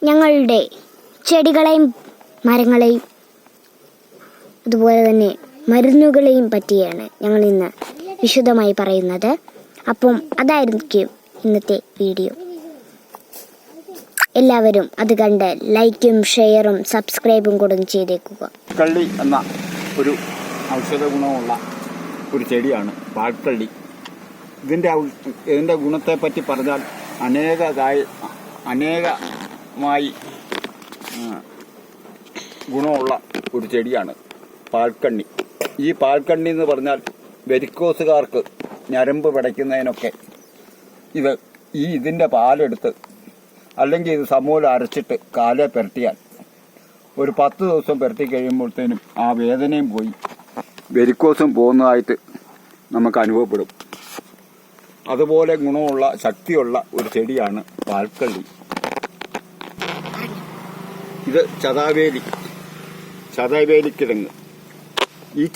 ഞങ്ങളുടെ ചെടികളെയും മരങ്ങളെയും അതുപോലെ തന്നെ മരുന്നുകളെയും പറ്റിയാണ് ഞങ്ങൾ ഇന്ന് വിശദമായി പറയുന്നത്. അപ്പം അതായിരിക്കും ഇന്നത്തെ വീഡിയോ. എല്ലാവരും അത് കണ്ട് ലൈക്കും ഷെയറും സബ്സ്ക്രൈബും കൂടെ ചെയ്തേക്കുക. കള്ളി എന്ന ഒരു ഔഷധ ഗുണമുള്ള ഒരു ചെടിയാണ് പാൽക്കള്ളി. ഇതിൻ്റെ ഗുണത്തെപ്പറ്റി പറഞ്ഞാൽ അനേകമായി ഗുണമുള്ള ഒരു ചെടിയാണ് പാൽക്കണ്ണി. ഈ പാൽക്കണ്ണി എന്ന് പറഞ്ഞാൽ വെരിക്കോസുകാർക്ക് ഞരമ്പ് പിടയ്ക്കുന്നതിനൊക്കെ ഇതിൻ്റെ പാലെടുത്ത് അല്ലെങ്കിൽ ഇത് സമൂലം അരച്ചിട്ട് കാലെ പുരട്ടിയാൽ ഒരു 10 ദിവസം പുരട്ടി കഴിയുമ്പോഴത്തേനും ആ വേദനയും പോയി വെരിക്കോസും പോകുന്നതായിട്ട് നമുക്ക് അനുഭവപ്പെടും. അതുപോലെ ഗുണമുള്ള ശക്തിയുള്ള ഒരു ചെടിയാണ് പാൽക്കള്ളി. ഇത് ചതാവേലിക്കിഴങ്ങ്